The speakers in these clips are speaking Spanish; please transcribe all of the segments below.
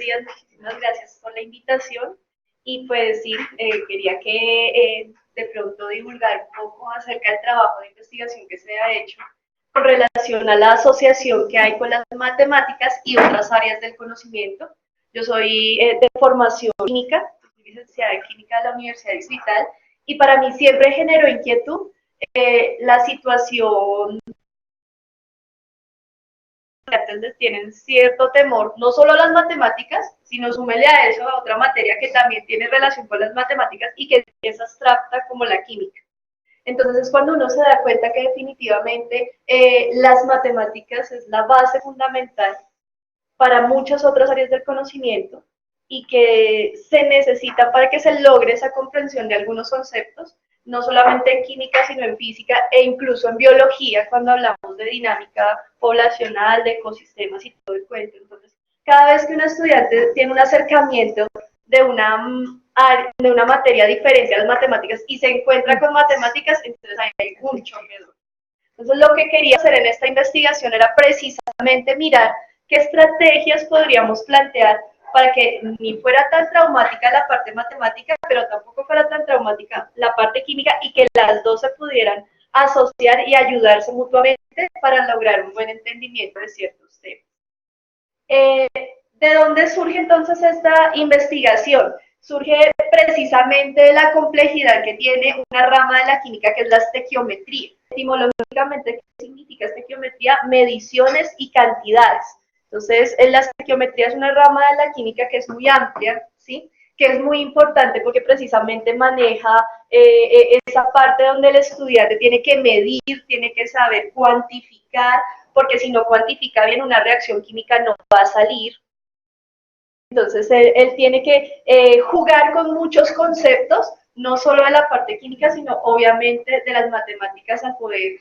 días, muchísimas gracias por la invitación. Y pues sí, quería que de pronto divulgar un poco acerca del trabajo de investigación que se ha hecho con relación a la asociación que hay con las matemáticas y otras áreas del conocimiento. Yo soy de formación química, soy licenciada en química de la Universidad Distrital, y para mí siempre generó inquietud la situación les tienen cierto temor, no solo a las matemáticas, sino súmele a eso a otra materia que también tiene relación con las matemáticas y que es abstracta como la química. Entonces es cuando uno se da cuenta que definitivamente las matemáticas es la base fundamental para muchas otras áreas del conocimiento y que se necesita para que se logre esa comprensión de algunos conceptos, no solamente en química, sino en física e incluso en biología, cuando hablamos de dinámica poblacional, de ecosistemas y todo el cuento. Entonces, cada vez que un estudiante tiene un acercamiento de una materia diferente a las matemáticas y se encuentra con matemáticas, entonces hay un choque. Entonces, lo que quería hacer en esta investigación era precisamente mirar qué estrategias podríamos plantear para que ni fuera tan traumática la parte matemática, pero tampoco fuera tan traumática la parte química y que las dos se pudieran asociar y ayudarse mutuamente para lograr un buen entendimiento de ciertos temas. Eh, ¿De dónde surge entonces esta investigación? Surge precisamente de la complejidad que tiene una rama de la química que es la estequiometría. Etimológicamente, ¿qué significa estequiometría? Mediciones y cantidades. Entonces, la estequiometría es una rama de la química que es muy amplia, ¿sí? Que es muy importante porque precisamente maneja esa parte donde el estudiante tiene que medir, tiene que saber cuantificar, porque si no cuantifica bien una reacción química no va a salir. Entonces él tiene que jugar con muchos conceptos, no solo de la parte química, sino obviamente de las matemáticas a poder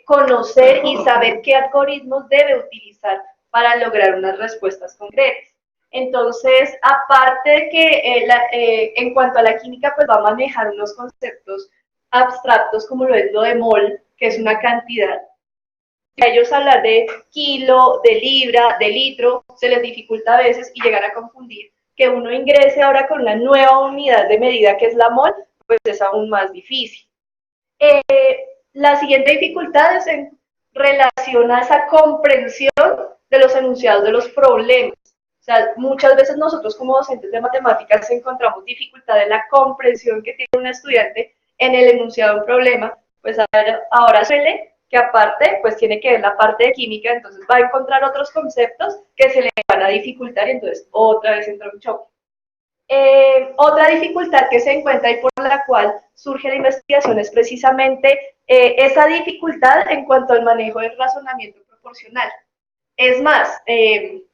conocer y saber qué algoritmos debe utilizar para lograr unas respuestas concretas. Entonces, aparte de que en cuanto a la química, pues va a manejar unos conceptos abstractos como lo es lo de mol, que es una cantidad, a ellos hablar de kilo, de libra, de litro, se les dificulta a veces y llegar a confundir. Que uno ingrese ahora con una nueva unidad de medida que es la mol, pues es aún más difícil. Eh, la siguiente dificultad es en relación a esa comprensión de los enunciados de los problemas. O sea, muchas veces nosotros como docentes de matemáticas encontramos dificultad en la comprensión que tiene un estudiante en el enunciado de un problema, pues ahora suele que aparte pues tiene que ver la parte de química, entonces va a encontrar otros conceptos que se le van a dificultar y entonces otra vez entra un choque. Otra dificultad que se encuentra y por la cual surge la investigación es precisamente esa dificultad en cuanto al manejo del razonamiento proporcional. Es más,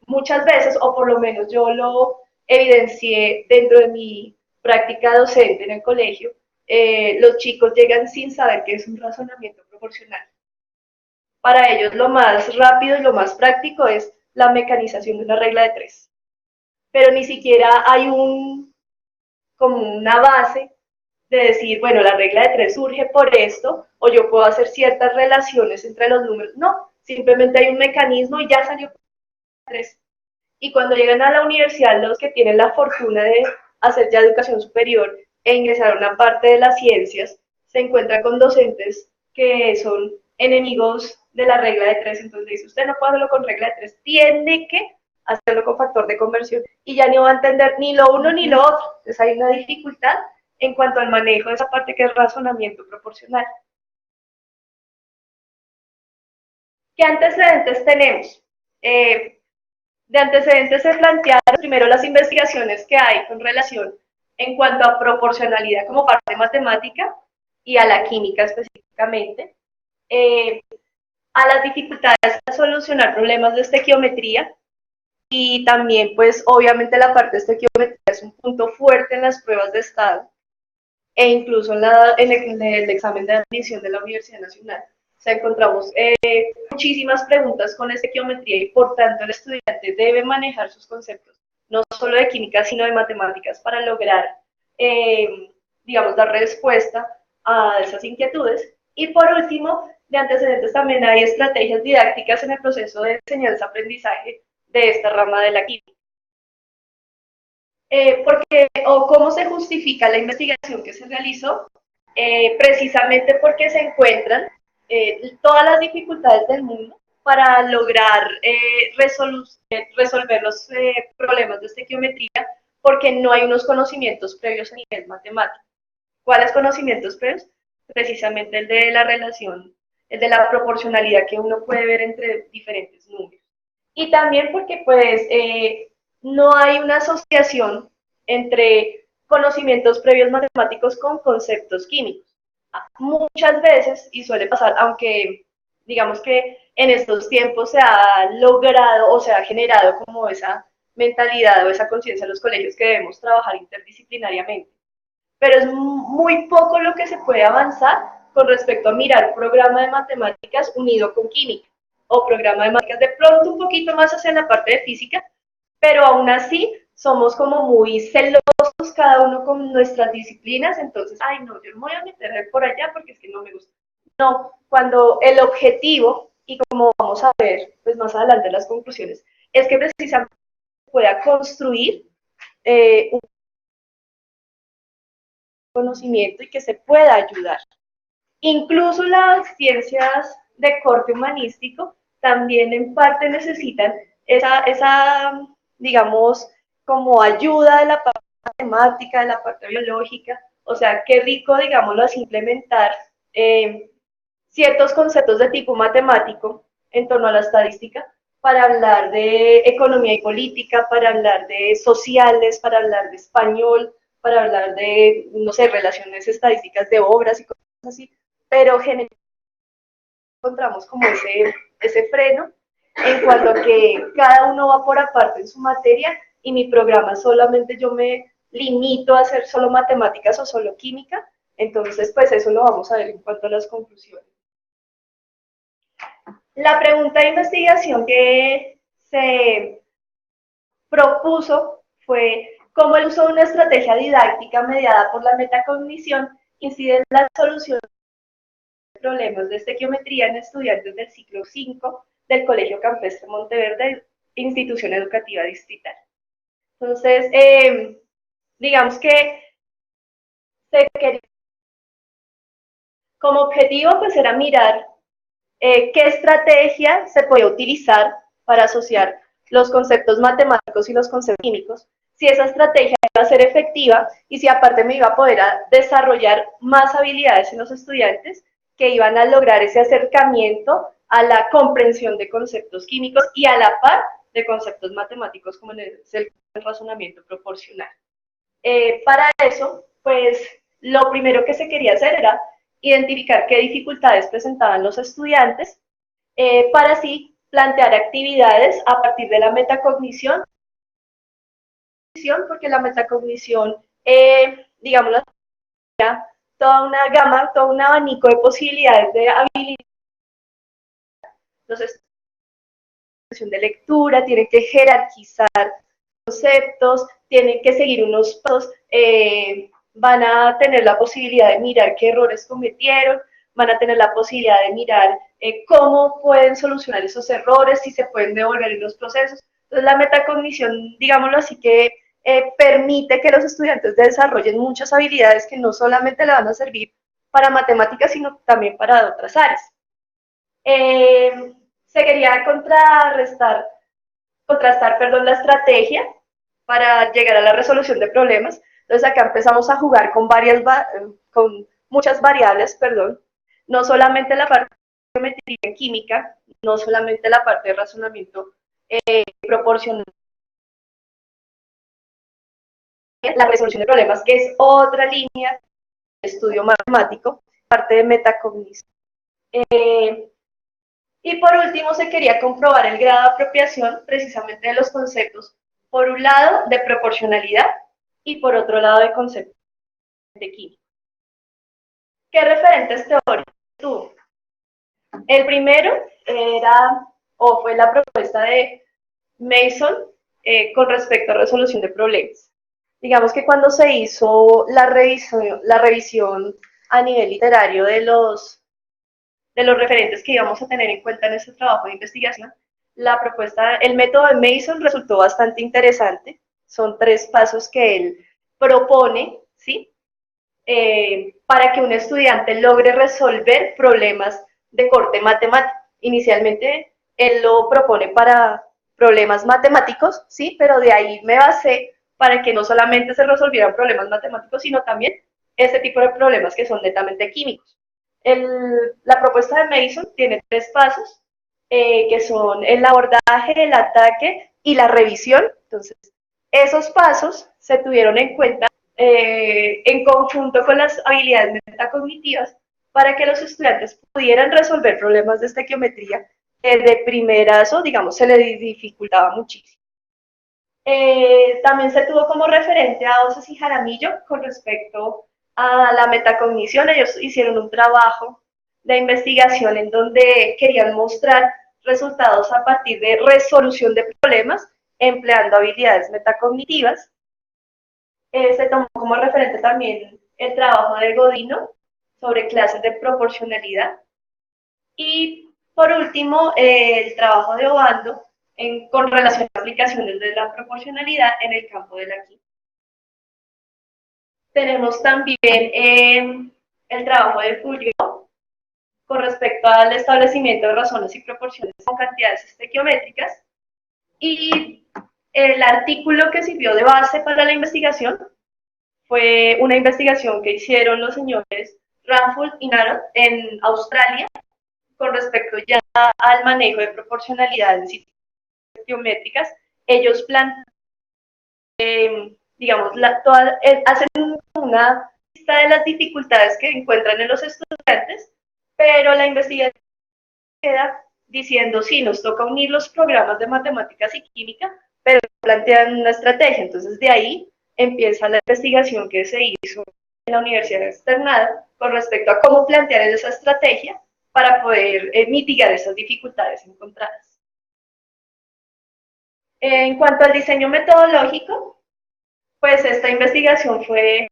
muchas veces, o por lo menos yo lo evidencié dentro de mi práctica docente en el colegio, los chicos llegan sin saber qué es un razonamiento proporcional. Para ellos lo más rápido y lo más práctico es la mecanización de una regla de tres. Pero ni siquiera hay como una base de decir, bueno, la regla de tres surge por esto, o yo puedo hacer ciertas relaciones entre los números. No, simplemente hay un mecanismo y ya salió tres. Y cuando llegan a la universidad, los que tienen la fortuna de hacer ya educación superior e ingresar a una parte de las ciencias, se encuentran con docentes que son enemigos de la regla de tres. Entonces dice, usted no puede hacerlo con regla de tres, tiene que hacerlo con factor de conversión. Y ya no va a entender ni lo uno ni lo otro. Entonces hay una dificultad en cuanto al manejo de esa parte que es razonamiento proporcional. ¿Qué antecedentes tenemos? De antecedentes se plantearon primero las investigaciones que hay con relación en cuanto a proporcionalidad como parte matemática y a la química específicamente, eh, a las dificultades de solucionar problemas de estequiometría y también pues obviamente la parte de estequiometría es un punto fuerte en las pruebas de estado e incluso en el examen de admisión de la Universidad Nacional. O sea, encontramos muchísimas preguntas con estequiometría y por tanto el estudiante debe manejar sus conceptos, no solo de química, sino de matemáticas para lograr, digamos, dar respuesta a esas inquietudes. Y por último, de antecedentes también hay estrategias didácticas en el proceso de enseñanza-aprendizaje de esta rama de la química. O cómo se justifica la investigación que se realizó, precisamente porque se encuentran todas las dificultades del mundo para lograr resolver los problemas de estequiometría, porque no hay unos conocimientos previos a nivel matemático. ¿Cuáles conocimientos previos? Precisamente el de la relación, el de la proporcionalidad que uno puede ver entre diferentes números. Y también porque pues no hay una asociación entre conocimientos previos matemáticos con conceptos químicos. Muchas veces, y suele pasar, aunque digamos que en estos tiempos se ha logrado o se ha generado como esa mentalidad o esa conciencia en los colegios que debemos trabajar interdisciplinariamente, pero es muy poco lo que se puede avanzar con respecto a mirar programa de matemáticas unido con química o programa de matemáticas de pronto un poquito más hacia la parte de física, pero aún así somos como muy celosos cada uno con nuestras disciplinas, entonces, ay no, yo no me voy a meter por allá porque es que no me gusta. No, cuando el objetivo, y como vamos a ver pues más adelante las conclusiones, es que precisamente pueda construir un conocimiento y que se pueda ayudar. Incluso las ciencias de corte humanístico también en parte necesitan digamos, como ayuda de la parte matemática, de la parte biológica. O sea, qué rico, digámoslo así, implementar ciertos conceptos de tipo matemático en torno a la estadística para hablar de economía y política, para hablar de sociales, para hablar de español, para hablar de, no sé, relaciones estadísticas de obras y cosas así, pero generalmente encontramos como ese freno en cuanto a que cada uno va por aparte en su materia y mi programa solamente yo me limito a hacer solo matemáticas o solo química, entonces pues eso lo vamos a ver en cuanto a las conclusiones. La pregunta de investigación que se propuso fue cómo el uso de una estrategia didáctica mediada por la metacognición incide en la solución de problemas de estequiometría en estudiantes del ciclo 5 del Colegio Campestre Monteverde, institución educativa distrital. Entonces, digamos que se quería, como objetivo pues era mirar qué estrategia se puede utilizar para asociar los conceptos matemáticos y los conceptos químicos, si esa estrategia iba a ser efectiva y si aparte me iba a poder desarrollar más habilidades en los estudiantes que iban a lograr ese acercamiento a la comprensión de conceptos químicos y a la par de conceptos matemáticos como es el razonamiento proporcional. Para eso, pues lo primero que se quería hacer era identificar qué dificultades presentaban los estudiantes para así plantear actividades a partir de la metacognición, porque la metacognición, digamos, toda una gama, todo un abanico de posibilidades de habilidades. Entonces, de lectura, tienen que jerarquizar conceptos, tienen que seguir unos pasos, van a tener la posibilidad de mirar qué errores cometieron, van a tener la posibilidad de mirar cómo pueden solucionar esos errores, si se pueden devolver en los procesos. Entonces la metacognición, digámoslo así, que permite que los estudiantes desarrollen muchas habilidades que no solamente le van a servir para matemáticas, sino también para otras áreas. Se quería contrastar, la estrategia para llegar a la resolución de problemas. Entonces acá empezamos a jugar con muchas variables, no solamente la parte de geometría en química, no solamente la parte de razonamiento proporcional, la resolución de problemas, que es otra línea de estudio matemático, parte de metacognición. Y por último, se quería comprobar el grado de apropiación precisamente de los conceptos, por un lado, de proporcionalidad y por otro lado, de conceptos de química. ¿Qué referentes teóricos tuvo? El primero fue la propuesta de Mason con respecto a resolución de problemas. Digamos que cuando se hizo la revisión a nivel literario de los referentes que íbamos a tener en cuenta en este trabajo de investigación, el método de Mason resultó bastante interesante, son 3 pasos que él propone, ¿sí? Para que un estudiante logre resolver problemas de corte matemático. Inicialmente él lo propone para problemas matemáticos, ¿sí? Pero de ahí me basé para que no solamente se resolvieran problemas matemáticos, sino también este tipo de problemas que son netamente químicos. La propuesta de Mason tiene 3 pasos, que son el abordaje, el ataque y la revisión. Entonces, esos pasos se tuvieron en cuenta en conjunto con las habilidades metacognitivas para que los estudiantes pudieran resolver problemas de estequiometría que de primerazo, digamos, se les dificultaba muchísimo. También se tuvo como referente a Oces y Jaramillo con respecto a la metacognición. Ellos hicieron un trabajo de investigación en donde querían mostrar resultados a partir de resolución de problemas empleando habilidades metacognitivas. Se tomó como referente también el trabajo de Godino sobre clases de proporcionalidad. Y por último, el trabajo de Obando con relación a aplicaciones de la proporcionalidad en el campo de la química. Tenemos también el trabajo de Fulvio con respecto al establecimiento de razones y proporciones con cantidades estequiométricas. Y el artículo que sirvió de base para la investigación fue una investigación que hicieron los señores Ranful y Narod en Australia con respecto ya al manejo de proporcionalidades geométricas. Ellos plantean, digamos, hacen una lista de las dificultades que encuentran en los estudiantes, pero la investigación queda diciendo, sí, nos toca unir los programas de matemáticas y química, pero plantean una estrategia. Entonces, de ahí empieza la investigación que se hizo en la Universidad Externada con respecto a cómo plantear esa estrategia para poder mitigar esas dificultades encontradas. En cuanto al diseño metodológico, pues esta investigación fue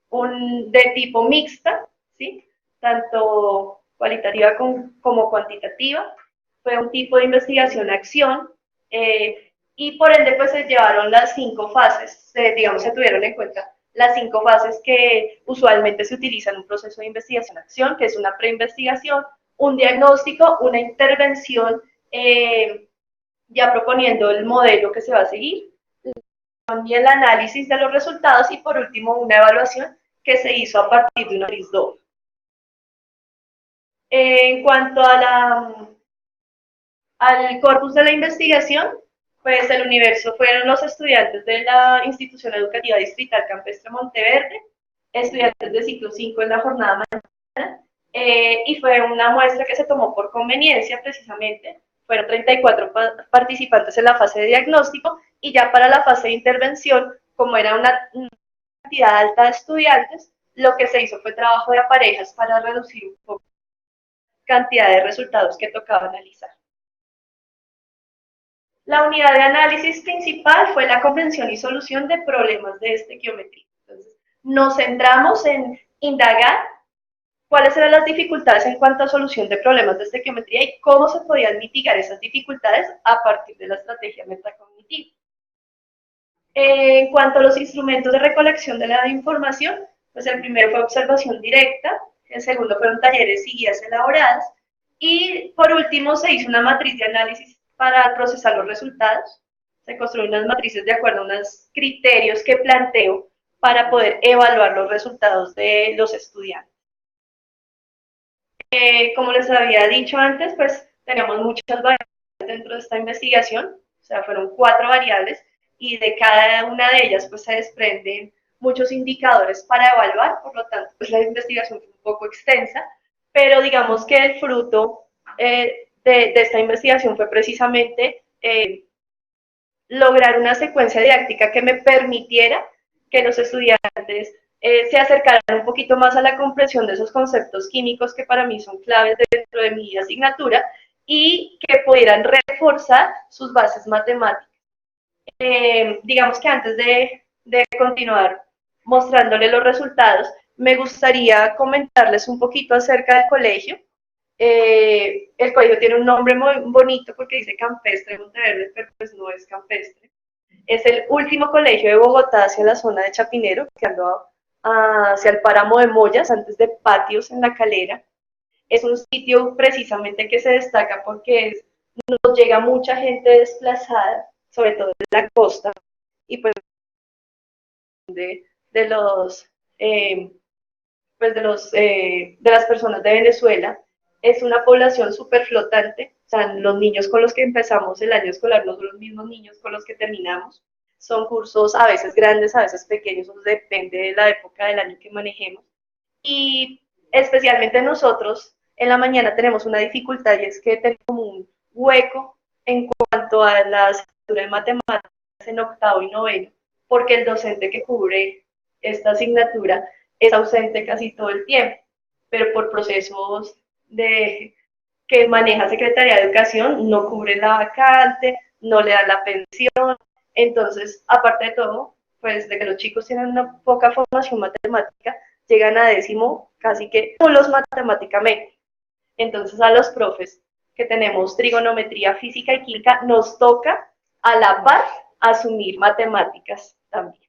de tipo mixta, ¿sí? Tanto cualitativa como cuantitativa. Fue un tipo de investigación-acción y por ende pues se llevaron las 5 fases, digamos, se tuvieron en cuenta las 5 fases que usualmente se utilizan en un proceso de investigación-acción, que es una preinvestigación, un diagnóstico, una intervención, ya proponiendo el modelo que se va a seguir, y el análisis de los resultados y por último una evaluación que se hizo a partir de una análisis doble. En cuanto al corpus de la investigación, pues el universo fueron los estudiantes de la Institución Educativa Distrital Campestre Monteverde, estudiantes de ciclo 5 en la jornada mañana, y fue una muestra que se tomó por conveniencia precisamente. Fueron 34 participantes en la fase de diagnóstico y ya para la fase de intervención, como era una cantidad alta de estudiantes, lo que se hizo fue trabajo de parejas para reducir un poco la cantidad de resultados que tocaba analizar. La unidad de análisis principal fue la comprensión y solución de problemas de estequiometría. Entonces, nos centramos en indagar cuáles eran las dificultades en cuanto a solución de problemas de estequiometría y cómo se podían mitigar esas dificultades a partir de la estrategia metacognitiva. En cuanto a los instrumentos de recolección de la información, pues el primero fue observación directa, el segundo fueron talleres y guías elaboradas, y por último se hizo una matriz de análisis para procesar los resultados. Se construyen unas matrices de acuerdo a unos criterios que planteo para poder evaluar los resultados de los estudiantes. Como les había dicho antes, pues teníamos muchas variables dentro de esta investigación, o sea, fueron 4 variables, y de cada una de ellas pues se desprenden muchos indicadores para evaluar, por lo tanto pues la investigación fue un poco extensa, pero digamos que el fruto de esta investigación fue precisamente lograr una secuencia didáctica que me permitiera que los estudiantes se acercaran un poquito más a la comprensión de esos conceptos químicos que para mí son claves dentro de mi asignatura y que pudieran reforzar sus bases matemáticas. Digamos que antes de continuar mostrándole los resultados, me gustaría comentarles un poquito acerca del colegio. El colegio tiene un nombre muy bonito porque dice Campestre Monteverde, pero pues no es campestre. Es el último colegio de Bogotá hacia la zona de Chapinero, que ando hacia el páramo de Moyas, antes de Patios en La Calera. Es un sitio precisamente que se destaca porque nos llega mucha gente desplazada, sobre todo de la costa, y pues de los de las personas de Venezuela. Es una población súper flotante, o sea, los niños con los que empezamos el año escolar no son los mismos niños con los que terminamos, son cursos a veces grandes, a veces pequeños, eso depende de la época del año que manejemos. Y especialmente nosotros en la mañana tenemos una dificultad y es que tenemos como un hueco en cuanto a la asignatura de matemáticas en octavo y noveno, porque el docente que cubre esta asignatura es ausente casi todo el tiempo, pero por procesos de que maneja Secretaría de Educación no cubre la vacante, no le dan la pensión. Entonces, aparte de todo, pues de que los chicos tienen una poca formación matemática, llegan a décimo casi que nulos matemáticamente. Entonces, a los profes que tenemos trigonometría, física y química, nos toca a la par asumir matemáticas también.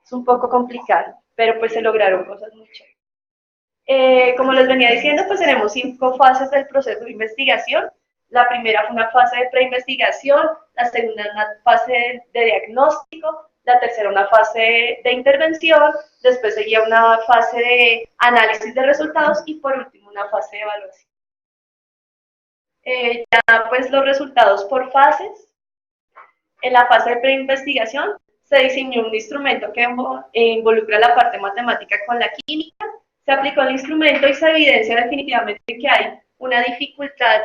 Es un poco complicado, pero pues se lograron cosas muy chéveres. Como les venía diciendo, pues tenemos 5 fases del proceso de investigación. La primera fue una fase de preinvestigación, la segunda una fase de diagnóstico, la tercera una fase de intervención, después seguía una fase de análisis de resultados y por último una fase de evaluación. Ya pues los resultados por fases. En la fase de preinvestigación se diseñó un instrumento que involucra la parte matemática con la química, se aplicó el instrumento y se evidencia definitivamente que hay una dificultad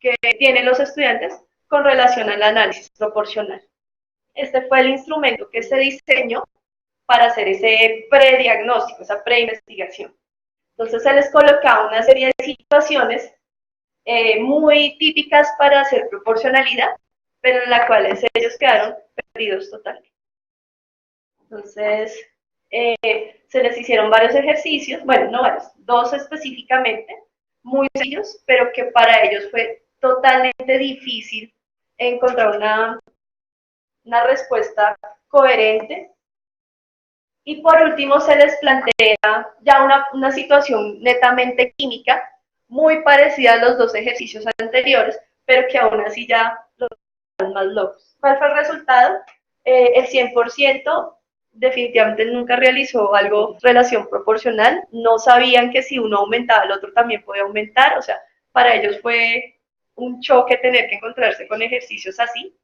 que tienen los estudiantes con relación al análisis proporcional. Este fue el instrumento que se diseñó para hacer ese prediagnóstico, esa preinvestigación. Entonces se les colocaba una serie de situaciones muy típicas para hacer proporcionalidad, pero en las cuales ellos quedaron perdidos totalmente. Entonces, se les hicieron varios ejercicios, bueno, no varios, 2 específicamente, muy sencillos, pero que para ellos fue totalmente difícil encontrar una respuesta coherente. Y por último, se les plantea ya una situación netamente química, muy parecida a los 2 ejercicios anteriores, pero que aún así ya los más locos. ¿Cuál fue el resultado? El 100% definitivamente nunca realizó algo relación proporcional, no sabían que si uno aumentaba el otro también podía aumentar, o sea, para ellos fue un choque tener que encontrarse con ejercicios así.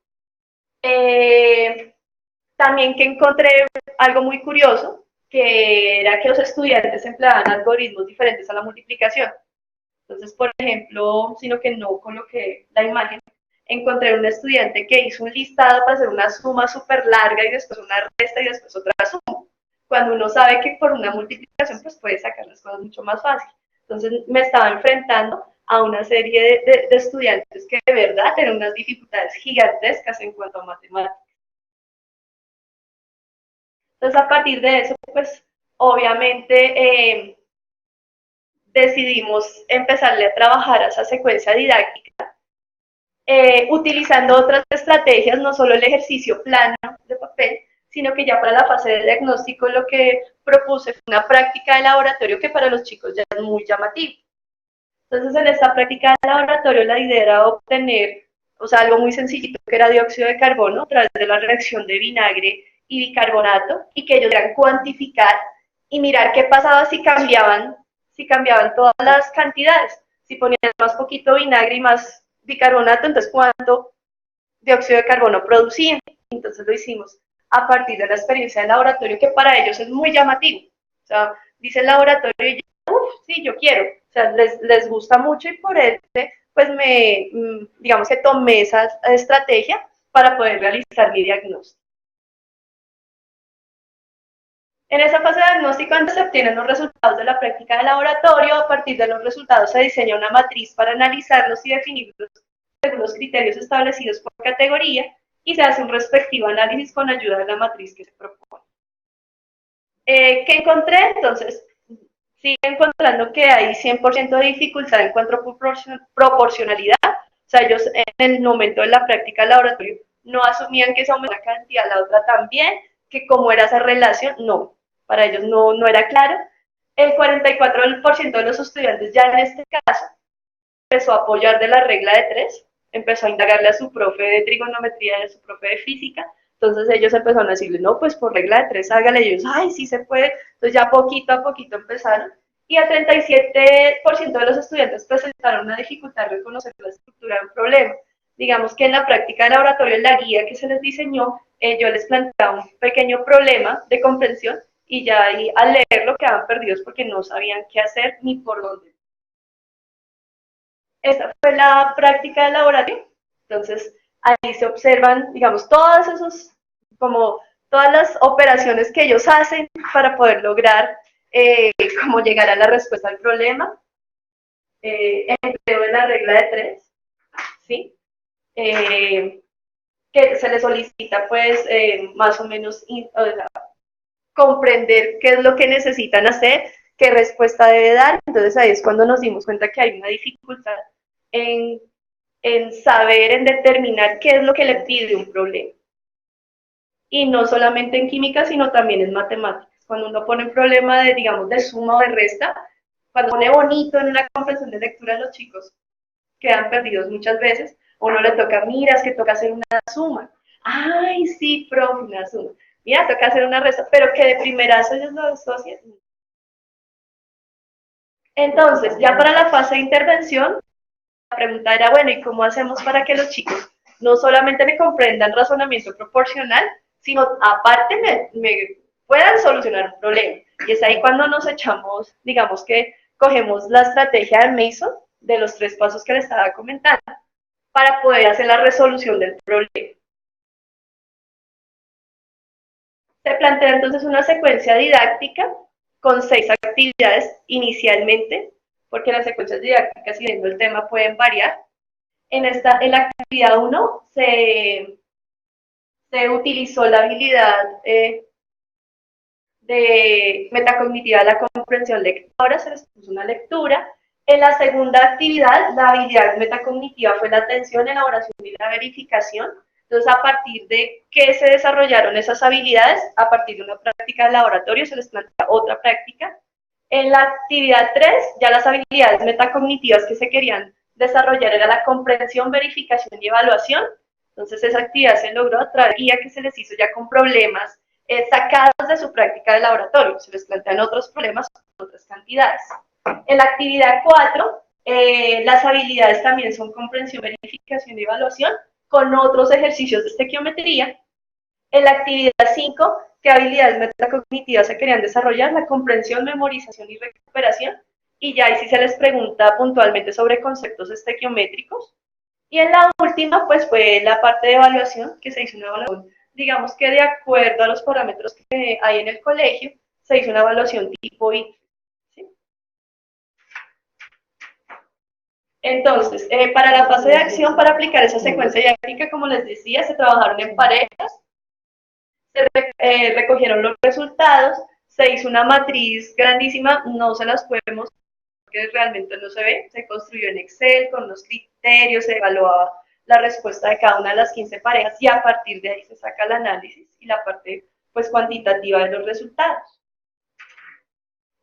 También que encontré algo muy curioso, que era que los estudiantes empleaban algoritmos diferentes a la multiplicación. Entonces, por ejemplo, sino que no coloqué la imagen, encontré un estudiante que hizo un listado para hacer una suma súper larga y después una resta y después otra suma. Cuando uno sabe que por una multiplicación pues puede sacar las cosas mucho más fácil. Entonces me estaba enfrentando a una serie de estudiantes que de verdad tenían unas dificultades gigantescas en cuanto a matemáticas. Entonces a partir de eso, pues obviamente decidimos empezarle a trabajar a esa secuencia didáctica, utilizando otras estrategias, no solo el ejercicio plano de papel, sino que ya para la fase de diagnóstico lo que propuse fue una práctica de laboratorio que para los chicos ya es muy llamativo. Entonces en esta práctica de laboratorio la idea era obtener, o sea, algo muy sencillito que era dióxido de carbono a través de la reacción de vinagre y bicarbonato y que ellos debían cuantificar y mirar qué pasaba si cambiaban todas las cantidades. Si ponían más poquito vinagre y más bicarbonato, entonces cuánto dióxido de carbono producían. Entonces lo hicimos a partir de la experiencia del laboratorio, que para ellos es muy llamativo. O sea, dice el laboratorio y yo, sí, yo quiero. O sea, les gusta mucho y por eso, pues digamos que tomé esa estrategia para poder realizar mi diagnóstico. En esa fase de diagnóstico, antes se obtienen los resultados de la práctica de laboratorio, a partir de los resultados se diseña una matriz para analizarlos y definirlos según los criterios establecidos por categoría y se hace un respectivo análisis con ayuda de la matriz que se propone. ¿Qué encontré? Entonces, sigo encontrando que hay 100% de dificultad en cuanto a proporcionalidad. O sea, ellos en el momento de la práctica de laboratorio no asumían que esa aumenta la cantidad, la otra también, que cómo era esa relación, no, para ellos no era claro. El 44% de los estudiantes ya en este caso empezó a apoyar de la regla de tres, empezó a indagarle a su profe de trigonometría, a su profe de física, entonces ellos empezaron a decirle, no, pues por regla de tres hágale, y ellos, ay, sí se puede, entonces ya poquito a poquito empezaron, y el 37% de los estudiantes presentaron una dificultad en reconocer la estructura de un problema. Digamos que en la práctica de laboratorio, en la guía que se les diseñó, yo les planteaba un pequeño problema de comprensión y ya ahí al leerlo quedaban perdidos porque no sabían qué hacer ni por dónde. Esa fue la práctica de laboratorio. Entonces, ahí se observan, digamos, todas esos, como todas las operaciones que ellos hacen para poder lograr cómo llegar a la respuesta al problema. Empleo de la regla de tres, ¿sí? Que se les solicita, pues, más o menos comprender qué es lo que necesitan hacer, qué respuesta debe dar. Entonces ahí es cuando nos dimos cuenta que hay una dificultad en, en saber, en determinar qué es lo que le pide un problema. Y no solamente en química, sino también en matemáticas. Cuando uno pone un problema de, digamos, de suma o de resta, cuando pone bonito en una comprensión de lectura, los chicos quedan perdidos muchas veces. Uno le toca, mira, es que toca hacer una suma. Ay, sí, profe, una suma. Mira, toca hacer una resta, pero que de primerazo ellos lo asocian. Entonces, ya para la fase de intervención, la pregunta era, bueno, ¿y cómo hacemos para que los chicos no solamente me comprendan razonamiento proporcional, sino aparte me puedan solucionar un problema? Y es ahí cuando nos echamos, digamos que cogemos la estrategia de Mason, de los 3 pasos que le estaba comentando, para poder hacer la resolución del problema. Se plantea entonces una secuencia didáctica con 6 actividades inicialmente, porque las secuencias didácticas, siguiendo el tema, pueden variar. En la actividad 1 se utilizó la habilidad de metacognitiva de la comprensión lectora, se les puso una lectura. En la segunda actividad, la habilidad metacognitiva fue la atención, elaboración y la verificación. Entonces, a partir de qué se desarrollaron esas habilidades, a partir de una práctica de laboratorio, se les plantea otra práctica. En la actividad 3, ya las habilidades metacognitivas que se querían desarrollar era la comprensión, verificación y evaluación. Entonces, esa actividad se logró a través de guía que se les hizo ya con problemas sacados de su práctica de laboratorio. Se les plantean otros problemas con otras cantidades. En la actividad 4, las habilidades también son comprensión, verificación y evaluación con otros ejercicios de estequiometría. En la actividad 5, ¿qué habilidades metacognitivas se querían desarrollar? La comprensión, memorización y recuperación. Y ya ahí sí se les pregunta puntualmente sobre conceptos estequiométricos. Y en la última, pues fue la parte de evaluación, que se hizo una evaluación, digamos que de acuerdo a los parámetros que hay en el colegio, se hizo una evaluación tipo I. ¿Sí? Entonces, para la fase de acción, para aplicar esa secuencia didáctica, como les decía, se trabajaron en parejas, se recogieron los resultados, se hizo una matriz grandísima, no se las podemos que realmente no se ve, se construyó en Excel con los criterios, se evaluaba la respuesta de cada una de las 15 parejas y a partir de ahí se saca el análisis y la parte pues cuantitativa de los resultados.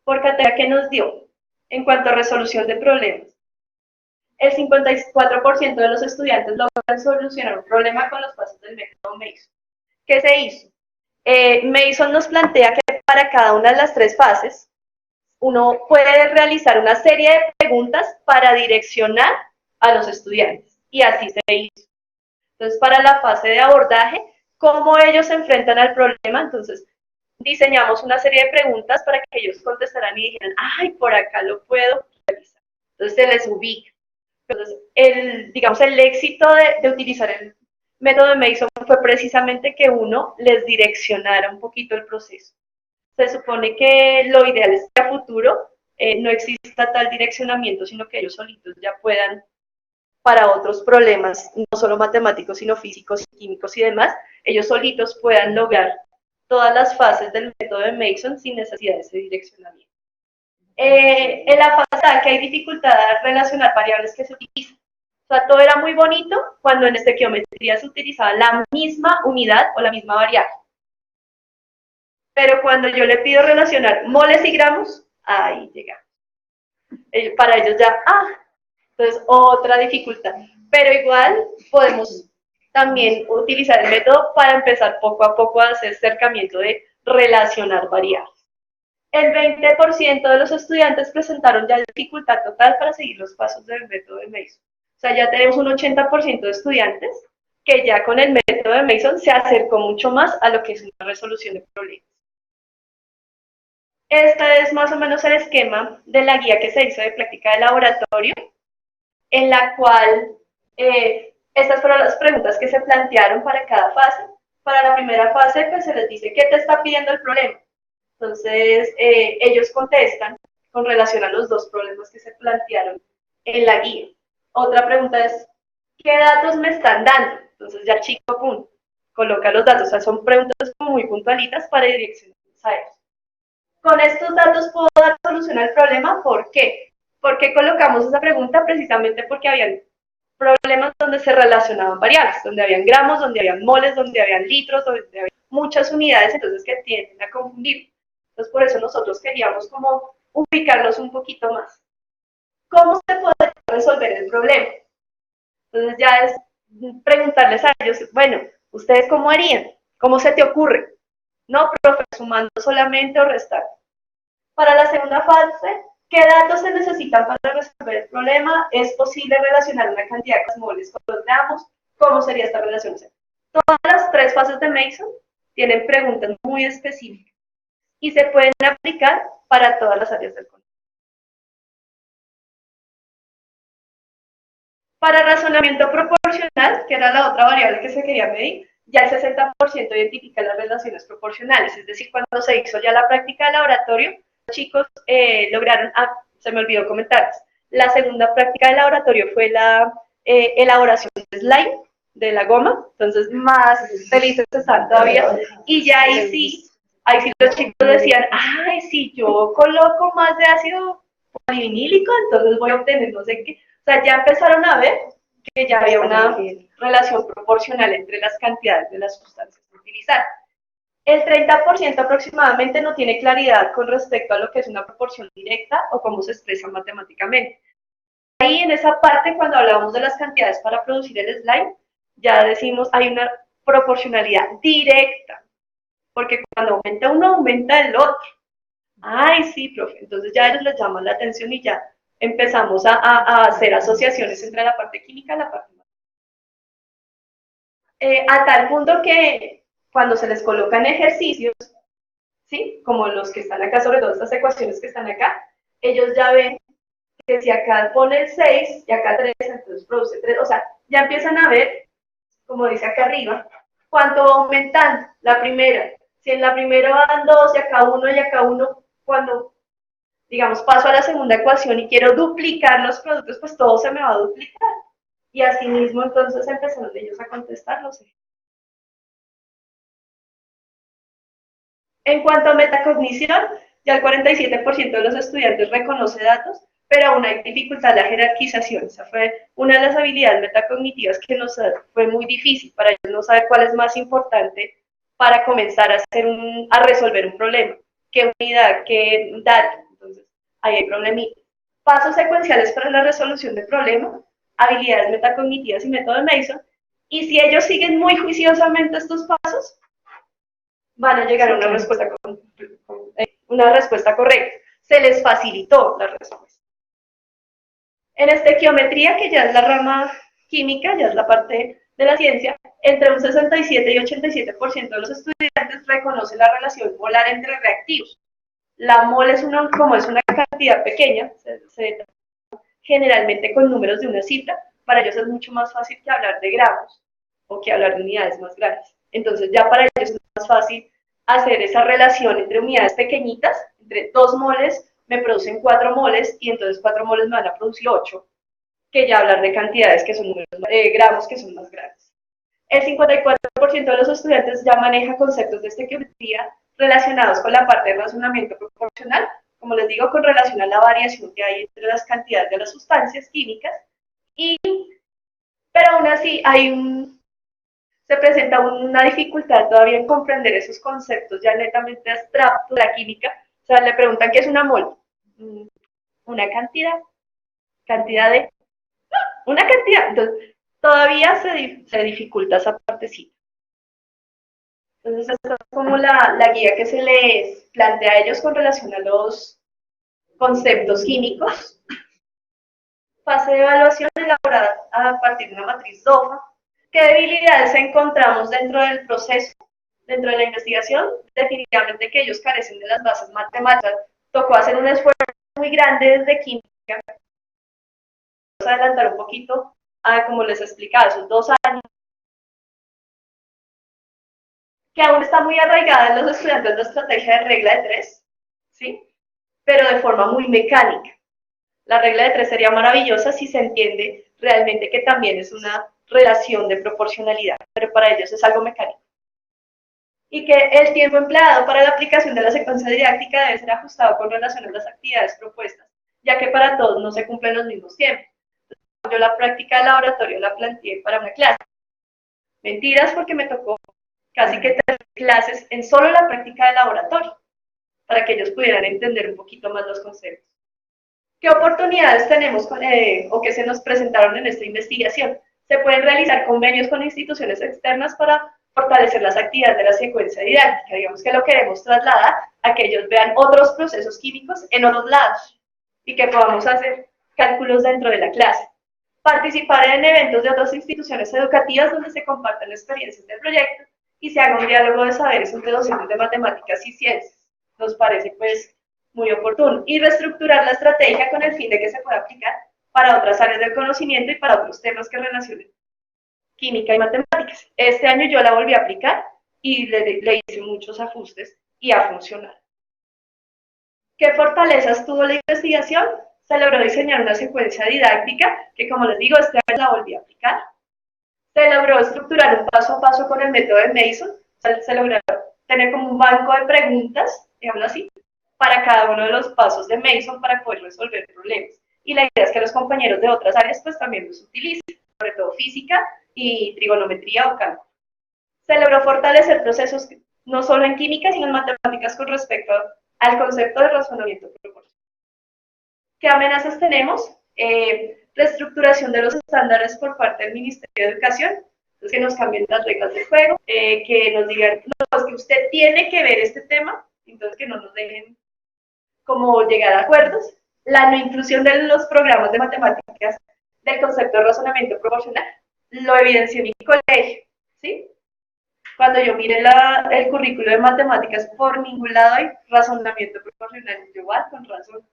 Por cátedra, ¿qué nos dio? En cuanto a resolución de problemas, el 54% de los estudiantes logran solucionar un problema con los pasos del método Mason. ¿Qué se hizo? Mason nos plantea que para cada una de las 3 fases, uno puede realizar una serie de preguntas para direccionar a los estudiantes. Y así se hizo. Entonces, para la fase de abordaje, ¿cómo ellos se enfrentan al problema? Entonces, diseñamos una serie de preguntas para que ellos contestaran y dijeran, ay, por acá lo puedo realizar. Entonces, se les ubica. Entonces, digamos, el éxito de utilizar el método de Mason fue precisamente que uno les direccionara un poquito el proceso. Se supone que lo ideal es que a futuro no exista tal direccionamiento, sino que ellos solitos ya puedan, para otros problemas, no solo matemáticos, sino físicos, químicos y demás, ellos solitos puedan lograr todas las fases del método de Mason sin necesidad de ese direccionamiento. En la fase A, que hay dificultad de relacionar variables que se utilizan. sea, todo era muy bonito cuando en estequiometría se utilizaba la misma unidad o la misma variable. Pero cuando yo le pido relacionar moles y gramos, ahí llega. Para ellos ya, entonces otra dificultad. Pero igual podemos también utilizar el método para empezar poco a poco a hacer acercamiento de relacionar variables. El 20% de los estudiantes presentaron ya dificultad total para seguir los pasos del método de Mason. O sea, ya tenemos un 80% de estudiantes que ya con el método de Mason se acercó mucho más a lo que es una resolución de problemas. Este es más o menos el esquema de la guía que se hizo de práctica de laboratorio, en la cual estas fueron las preguntas que se plantearon para cada fase. Para la primera fase, pues se les dice qué te está pidiendo el problema. Entonces, ellos contestan con relación a los dos problemas que se plantearon en la guía. Otra pregunta es, ¿qué datos me están dando? Entonces, ya el chico, pum, coloca los datos. O sea, son preguntas muy puntualitas para direccionar a ellos. Con estos datos puedo dar solución al problema. ¿Por qué? ¿Por qué colocamos esa pregunta? Precisamente porque habían problemas donde se relacionaban variables, donde habían gramos, donde habían moles, donde habían litros, donde habían muchas unidades, entonces que tienden a confundir. Entonces, por eso nosotros queríamos como ubicarlos un poquito más. ¿Cómo se puede resolver el problema? Entonces ya es preguntarles a ellos, bueno, ¿ustedes cómo harían? ¿Cómo se te ocurre? No, profe, sumando solamente o restando. Para la segunda fase, ¿qué datos se necesitan para resolver el problema? ¿Es posible relacionar una cantidad de moles con los gramos? ¿Cómo sería esta relación? Todas las tres fases de Mason tienen preguntas muy específicas y se pueden aplicar para todas las áreas del control. Para razonamiento proporcional, que era la otra variable que se quería medir, ya el 60% identifica las relaciones proporcionales, es decir, cuando se hizo ya la práctica de laboratorio, los chicos lograron, se me olvidó comentarles, la segunda práctica de laboratorio fue la elaboración de slime, de la goma, entonces más felices están todavía, y ya ahí sí los chicos decían, ay, si yo coloco más de ácido polivinílico, entonces voy a obtener no sé qué, o sea, ya empezaron a ver que ya había una relación proporcional entre las cantidades de las sustancias a utilizar. El 30% aproximadamente no tiene claridad con respecto a lo que es una proporción directa o cómo se expresa matemáticamente. Ahí en esa parte, cuando hablábamos de las cantidades para producir el slime, ya decimos hay una proporcionalidad directa, porque cuando aumenta uno, aumenta el otro. Ay, sí, profe. Entonces ya ellos les llaman la atención y ya empezamos a hacer asociaciones entre la parte química y la parte a tal punto que cuando se les colocan ejercicios, ¿sí? Como los que están acá, sobre todo estas ecuaciones que están acá, ellos ya ven que si acá pone 6 y acá 3, entonces produce 3, o sea, ya empiezan a ver, como dice acá arriba, cuánto va aumentando la primera. Si en la primera van 2 y acá uno, cuando, digamos, paso a la segunda ecuación y quiero duplicar los productos, pues todo se me va a duplicar. Y así mismo entonces empezaron ellos a contestar los ejercicios. En cuanto a metacognición, ya el 47% de los estudiantes reconoce datos, pero aún hay dificultad en la jerarquización. Esa fue una de las habilidades metacognitivas que nos fue muy difícil para ellos no saber cuál es más importante para comenzar a resolver un problema, qué unidad, qué dato. Entonces, ahí hay problemitas. Pasos secuenciales para la resolución de problemas, habilidades metacognitivas y método de Mason. Y si ellos siguen muy juiciosamente estos pasos, van a llegar a una respuesta correcta. Se les facilitó la respuesta. En estequiometría, que ya es la rama química, ya es la parte de la ciencia, entre un 67 y 87% de los estudiantes reconoce la relación molar entre reactivos. La mol como es una cantidad pequeña, se generalmente con números de una cifra, para ellos es mucho más fácil que hablar de gramos o que hablar de unidades más grandes. Entonces ya para ellos es más fácil hacer esa relación entre unidades pequeñitas, entre 2 moles me producen 4 moles y entonces 4 moles me van a producir 8, que ya hablar de cantidades que son números, gramos que son más grandes. El 54% de los estudiantes ya maneja conceptos de estequiometría relacionados con la parte de razonamiento proporcional, como les digo, con relación a la variación que hay entre las cantidades de las sustancias químicas, y pero aún así se presenta una dificultad todavía en comprender esos conceptos ya netamente abstractos de la química. O sea, le preguntan qué es una mol. Una cantidad de, una cantidad. Entonces, todavía se dificulta esa partecita. Entonces, esta es como la guía que se les plantea a ellos con relación a los conceptos químicos. Fase de evaluación elaborada a partir de una matriz DOFA. ¿Qué debilidades encontramos dentro del proceso, dentro de la investigación? Definitivamente que ellos carecen de las bases matemáticas. Tocó hacer un esfuerzo muy grande desde química. Vamos a adelantar un poquito a, como les explicaba, esos 2 años, que aún está muy arraigada en los estudiantes la estrategia de regla de 3, ¿sí? Pero de forma muy mecánica. La regla de 3 sería maravillosa si se entiende realmente que también es una relación de proporcionalidad, pero para ellos es algo mecánico. Y que el tiempo empleado para la aplicación de la secuencia didáctica debe ser ajustado con relación a las actividades propuestas, ya que para todos no se cumplen los mismos tiempos. Yo la práctica de laboratorio la planteé para una clase. Mentiras, porque me tocó casi que 3 clases en solo la práctica de laboratorio, para que ellos pudieran entender un poquito más los conceptos. ¿Qué oportunidades tenemos o que se nos presentaron en esta investigación? Se pueden realizar convenios con instituciones externas para fortalecer las actividades de la secuencia didáctica. Digamos que lo queremos trasladar a que ellos vean otros procesos químicos en otros lados y que podamos hacer cálculos dentro de la clase. Participar en eventos de otras instituciones educativas donde se compartan experiencias de proyecto y se haga un diálogo de saberes entre docentes de matemáticas y ciencias. Nos parece pues muy oportuno. Y reestructurar la estrategia con el fin de que se pueda aplicar para otras áreas del conocimiento y para otros temas que relacionen química y matemáticas. Este año yo la volví a aplicar y le hice muchos ajustes y ha funcionado. ¿Qué fortalezas tuvo la investigación? Se logró diseñar una secuencia didáctica que, como les digo, este año la volví a aplicar. Se logró estructurar un paso a paso con el método de Mason. Se logró tener como un banco de preguntas, digamos así, para cada uno de los pasos de Mason para poder resolver problemas. Y la idea es que los compañeros de otras áreas pues también los utilicen, sobre todo física y trigonometría o cálculo. Se logró fortalecer procesos no solo en química, sino en matemáticas con respecto al concepto de razonamiento proporcional. ¿Qué amenazas tenemos? Reestructuración de los estándares por parte del Ministerio de Educación, entonces que nos cambien las reglas del juego, que nos digan, no, es que usted tiene que ver este tema, entonces que no nos dejen como llegar a acuerdos. La no inclusión de los programas de matemáticas del concepto de razonamiento proporcional, lo evidencié en mi colegio, ¿sí? Cuando yo miré el currículo de matemáticas, por ningún lado hay razonamiento proporcional, yo, con razón.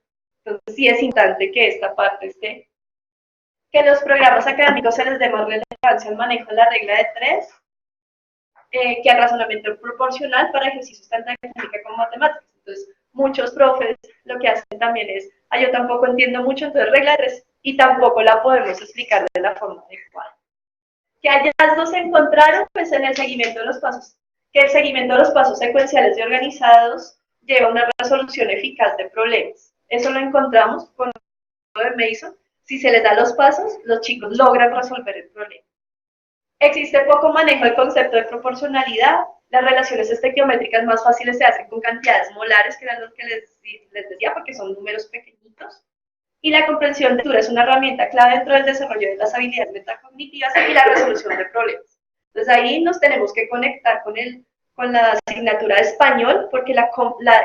Entonces sí es importante que esta parte esté, que los programas académicos se les dé más relevancia al manejo de la regla de 3, que al razonamiento proporcional para ejercicios tanto de química como matemáticas. Entonces, muchos profes lo que hacen también es, yo tampoco entiendo mucho, entonces regla de 3, y tampoco la podemos explicar de la forma adecuada. ¿Qué hallazgos se encontraron? Pues en el seguimiento de los pasos. Que el seguimiento de los pasos secuenciales y organizados lleva a una resolución eficaz de problemas. Eso lo encontramos con el de Mason. Si se les da los pasos, los chicos logran resolver el problema. Existe poco manejo del concepto de proporcionalidad. Las relaciones estequiométricas más fáciles se hacen con cantidades molares, que eran los que les decía, porque son números pequeñitos. Y la comprensión de lectura es una herramienta clave dentro del desarrollo de las habilidades metacognitivas y la resolución de problemas. Entonces ahí nos tenemos que conectar con la asignatura de español, porque la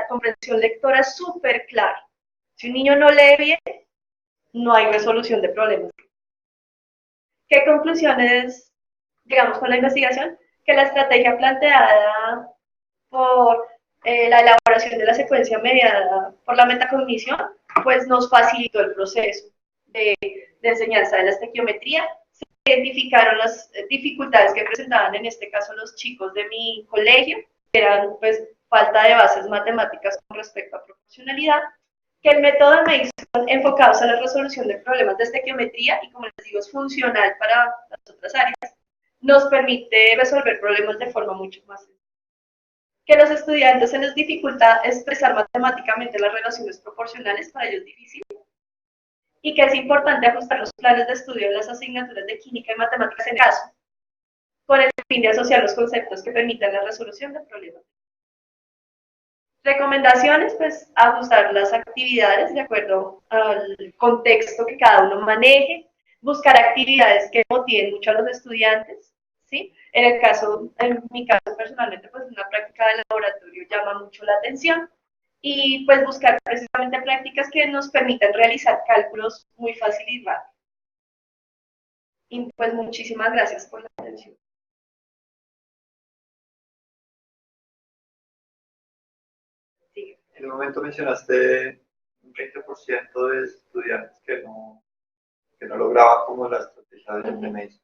comprensión lectora es súper clara. Si un niño no lee bien, no hay resolución de problemas. ¿Qué conclusiones llegamos con la investigación? Que la estrategia planteada por la elaboración de la secuencia mediada por la metacognición, pues nos facilitó el proceso de enseñanza de la estequiometría. Se identificaron las dificultades que presentaban en este caso los chicos de mi colegio, que eran pues falta de bases matemáticas con respecto a proporcionalidad, que el método de Mason enfocados a la resolución de problemas de estequiometría y como les digo es funcional para las otras áreas, nos permite resolver problemas de forma mucho más sencilla. Que a los estudiantes se les dificulta expresar matemáticamente las relaciones proporcionales, para ellos es difícil, y que es importante ajustar los planes de estudio de las asignaturas de química y matemáticas en caso, con el fin de asociar los conceptos que permitan la resolución de problemas. Recomendaciones, pues ajustar las actividades de acuerdo al contexto que cada uno maneje, buscar actividades que motiven mucho a los estudiantes, ¿sí? En mi caso personalmente, pues una práctica de laboratorio llama mucho la atención y pues buscar precisamente prácticas que nos permitan realizar cálculos muy fácil y rápido. Y pues muchísimas gracias por la atención. Sí. En un momento mencionaste un 20% de estudiantes que no lograban como la estrategia del DMS.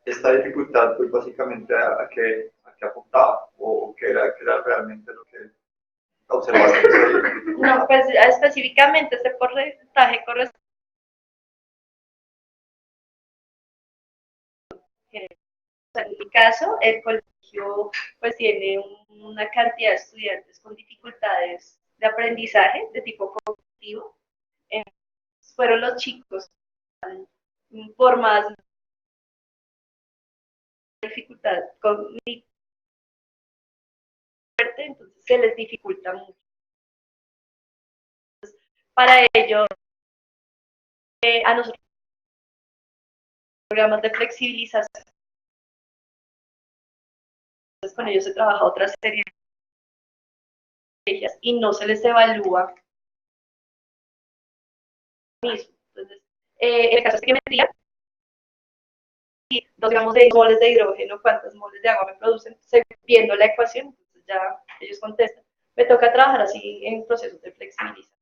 Esta dificultad, pues básicamente a qué apuntaba o qué era realmente lo que observaste que se No, dificultaba. pues específicamente ese porcentaje corresponde. En mi caso, el colegio pues tiene una cantidad de estudiantes con dificultades de aprendizaje de tipo cognitivo. Fueron los chicos por más dificultad cognitiva, entonces se les dificulta mucho. Para ello, a nosotros programas de flexibilización, con ellos se trabaja otra serie de ellas y no se les evalúa mismo. Entonces, en el caso de geometría, 2 gramos de moles de hidrógeno, ¿cuántos moles de agua me producen? Viendo la ecuación, entonces ya ellos contestan. Me toca trabajar así en procesos de flexibilización.